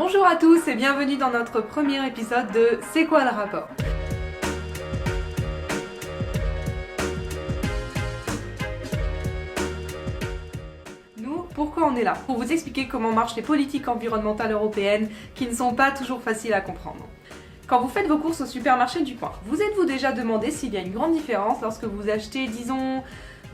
Bonjour à tous et bienvenue dans notre premier épisode de C'est quoi le rapport? Nous, pourquoi on est là? Pour vous expliquer comment marchent les politiques environnementales européennes qui ne sont pas toujours faciles à comprendre. Quand vous faites vos courses au supermarché du coin, vous êtes-vous déjà demandé s'il y a une grande différence lorsque vous achetez, disons,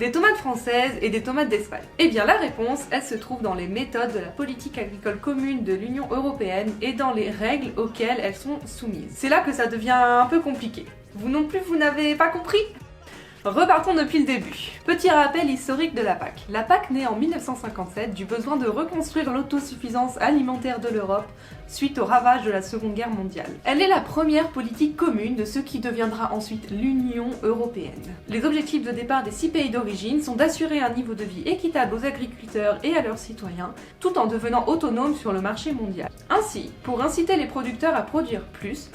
des tomates françaises et des tomates d'Espagne? Eh bien la réponse, elle se trouve dans les méthodes de la politique agricole commune de l'Union européenne et dans les règles auxquelles elles sont soumises. C'est là que ça devient un peu compliqué. Vous non plus, vous n'avez pas compris? Repartons depuis le début. Petit rappel historique de la PAC. La PAC naît en 1957 du besoin de reconstruire l'autosuffisance alimentaire de l'Europe suite aux ravages de la Seconde Guerre mondiale. Elle est la première politique commune de ce qui deviendra ensuite l'Union européenne. Les objectifs de départ des 6 pays d'origine sont d'assurer un niveau de vie équitable aux agriculteurs et à leurs citoyens, tout en devenant autonomes sur le marché mondial. Ainsi, pour inciter les producteurs à produire plus,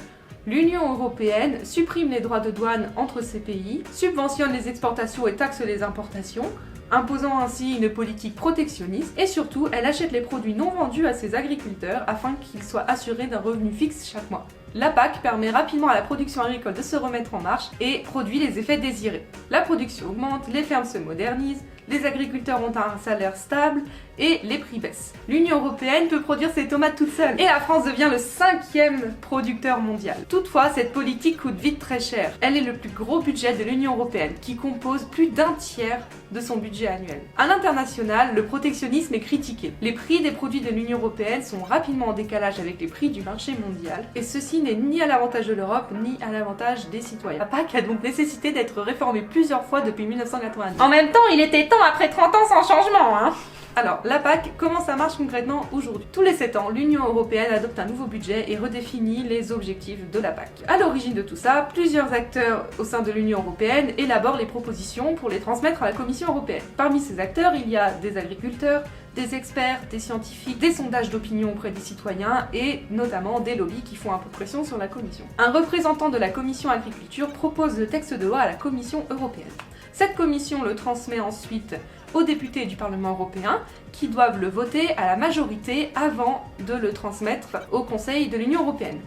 l'Union européenne supprime les droits de douane entre ces pays, subventionne les exportations et taxe les importations, imposant ainsi une politique protectionniste, et surtout, elle achète les produits non vendus à ses agriculteurs afin qu'ils soient assurés d'un revenu fixe chaque mois. La PAC permet rapidement à la production agricole de se remettre en marche et produit les effets désirés. La production augmente, les fermes se modernisent, les agriculteurs ont un salaire stable et les prix baissent. L'Union européenne peut produire ses tomates toute seule et la France devient le 5e producteur mondial. Toutefois, cette politique coûte vite très cher. Elle est le plus gros budget de l'Union européenne qui compose plus d'un tiers de son budget annuel. À l'international, le protectionnisme est critiqué. Les prix des produits de l'Union européenne sont rapidement en décalage avec les prix du marché mondial et ceci n'est ni à l'avantage de l'Europe ni à l'avantage des citoyens. La PAC a donc nécessité d'être réformée plusieurs fois depuis 1990. En même temps, il était temps après 30 ans sans changement, hein. Alors, la PAC, comment ça marche concrètement aujourd'hui? Tous les 7 ans, l'Union européenne adopte un nouveau budget et redéfinit les objectifs de la PAC. À l'origine de tout ça, plusieurs acteurs au sein de l'Union européenne élaborent les propositions pour les transmettre à la Commission européenne. Parmi ces acteurs, il y a des agriculteurs, des experts, des scientifiques, des sondages d'opinion auprès des citoyens et notamment des lobbies qui font un peu pression sur la Commission. Un représentant de la Commission Agriculture propose le texte de loi à la Commission européenne. Cette commission le transmet ensuite aux députés du Parlement européen qui doivent le voter à la majorité avant de le transmettre au Conseil de l'Union européenne.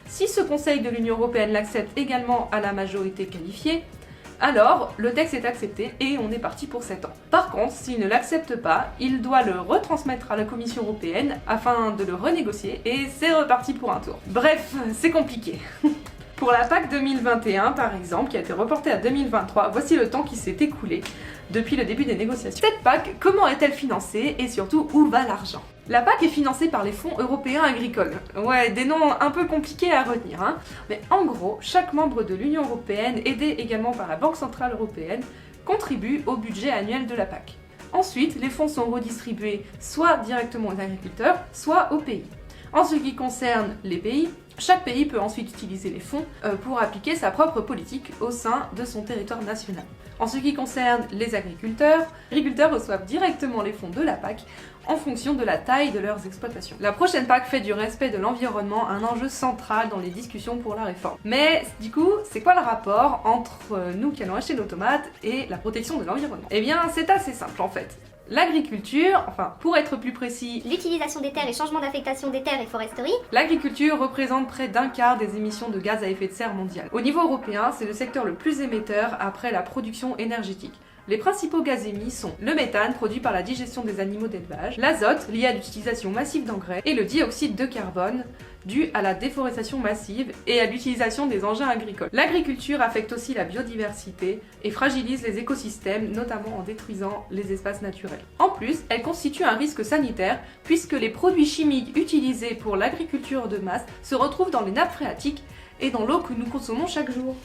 Si ce Conseil de l'Union européenne l'accepte également à la majorité qualifiée, alors le texte est accepté et on est parti pour 7 ans. Par contre, s'il ne l'accepte pas, il doit le retransmettre à la Commission européenne afin de le renégocier et c'est reparti pour un tour. Bref, c'est compliqué. Pour la PAC 2021, par exemple, qui a été reportée à 2023, voici le temps qui s'est écoulé depuis le début des négociations. Cette PAC, comment est-elle financée et surtout où va l'argent? La PAC est financée par les fonds européens agricoles. Ouais, des noms un peu compliqués à retenir, hein. Mais en gros, chaque membre de l'Union européenne, aidé également par la Banque centrale européenne, contribue au budget annuel de la PAC. Ensuite, les fonds sont redistribués soit directement aux agriculteurs, soit aux pays. En ce qui concerne les pays, chaque pays peut ensuite utiliser les fonds pour appliquer sa propre politique au sein de son territoire national. En ce qui concerne les agriculteurs reçoivent directement les fonds de la PAC en fonction de la taille de leurs exploitations. La prochaine PAC fait du respect de l'environnement un enjeu central dans les discussions pour la réforme. Mais du coup, c'est quoi le rapport entre nous qui allons acheter nos tomates et la protection de l'environnement? Eh bien, c'est assez simple en fait. L'agriculture, enfin pour être plus précis, L'utilisation des terres et changement d'affectation des terres et foresterie. l'agriculture représente près d'un quart des émissions de gaz à effet de serre mondiales. Au niveau européen, c'est le secteur le plus émetteur après la production énergétique. Les principaux gaz émis sont le méthane produit par la digestion des animaux d'élevage, l'azote lié à l'utilisation massive d'engrais et le dioxyde de carbone dû à la déforestation massive et à l'utilisation des engins agricoles. L'agriculture affecte aussi la biodiversité et fragilise les écosystèmes, notamment en détruisant les espaces naturels. En plus, elle constitue un risque sanitaire puisque les produits chimiques utilisés pour l'agriculture de masse se retrouvent dans les nappes phréatiques et dans l'eau que nous consommons chaque jour.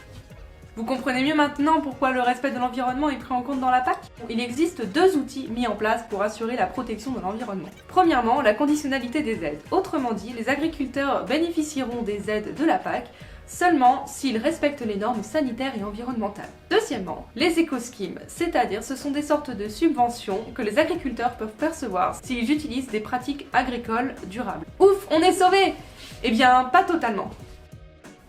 Vous comprenez mieux maintenant pourquoi le respect de l'environnement est pris en compte dans la PAC? Il existe 2 outils mis en place pour assurer la protection de l'environnement. Premièrement, la conditionnalité des aides. Autrement dit, les agriculteurs bénéficieront des aides de la PAC seulement s'ils respectent les normes sanitaires et environnementales. Deuxièmement, les éco-schemes, c'est-à-dire ce sont des sortes de subventions que les agriculteurs peuvent percevoir s'ils utilisent des pratiques agricoles durables. Ouf, on est sauvés! Eh bien, pas totalement.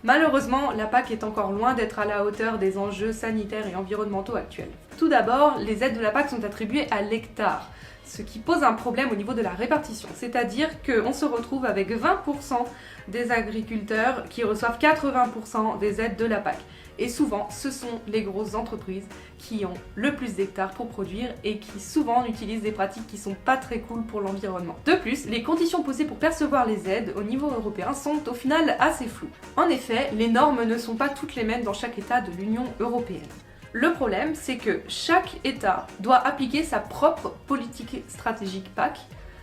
Malheureusement, la PAC est encore loin d'être à la hauteur des enjeux sanitaires et environnementaux actuels. Tout d'abord, les aides de la PAC sont attribuées à l'hectare, ce qui pose un problème au niveau de la répartition. C'est-à-dire qu'on se retrouve avec 20% des agriculteurs qui reçoivent 80% des aides de la PAC. Et souvent, ce sont les grosses entreprises qui ont le plus d'hectares pour produire et qui souvent utilisent des pratiques qui sont pas très cool pour l'environnement. De plus, les conditions posées pour percevoir les aides au niveau européen sont au final assez floues. En effet, les normes ne sont pas toutes les mêmes dans chaque État de l'Union européenne. Le problème, c'est que chaque État doit appliquer sa propre politique stratégique PAC.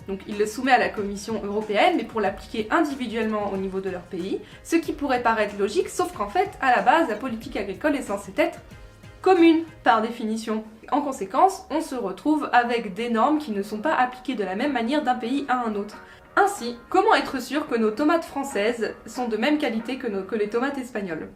Donc il le soumet à la Commission européenne, mais pour l'appliquer individuellement au niveau de leur pays, ce qui pourrait paraître logique, sauf qu'en fait, à la base, la politique agricole est censée être commune par définition. En conséquence, on se retrouve avec des normes qui ne sont pas appliquées de la même manière d'un pays à un autre. Ainsi, comment être sûr que nos tomates françaises sont de même qualité que les tomates espagnoles ?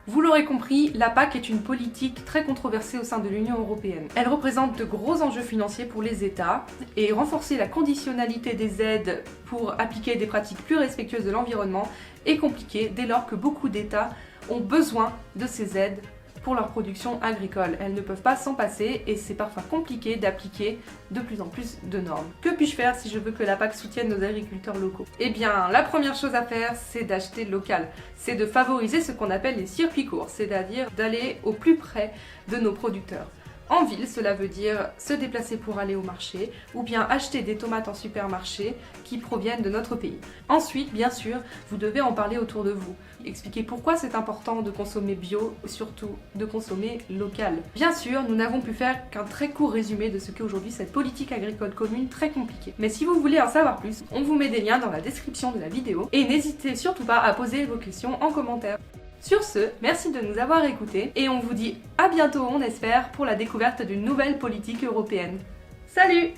Vous l'aurez compris, la PAC est une politique très controversée au sein de l'Union européenne. Elle représente de gros enjeux financiers pour les États et renforcer la conditionnalité des aides pour appliquer des pratiques plus respectueuses de l'environnement est compliqué dès lors que beaucoup d'États ont besoin de ces aides pour leur production agricole. Elles ne peuvent pas s'en passer et c'est parfois compliqué d'appliquer de plus en plus de normes. Que puis-je faire si je veux que la PAC soutienne nos agriculteurs locaux ? Eh bien, la première chose à faire, c'est d'acheter local. C'est de favoriser ce qu'on appelle les circuits courts, c'est-à-dire d'aller au plus près de nos producteurs. En ville, cela veut dire se déplacer pour aller au marché ou bien acheter des tomates en supermarché qui proviennent de notre pays. Ensuite, bien sûr, vous devez en parler autour de vous. Expliquer pourquoi c'est important de consommer bio et surtout de consommer local. Bien sûr, nous n'avons pu faire qu'un très court résumé de ce qu'est aujourd'hui cette politique agricole commune très compliquée. Mais si vous voulez en savoir plus, on vous met des liens dans la description de la vidéo et n'hésitez surtout pas à poser vos questions en commentaire. Sur ce, merci de nous avoir écoutés et on vous dit à bientôt, on espère, pour la découverte d'une nouvelle politique européenne. Salut!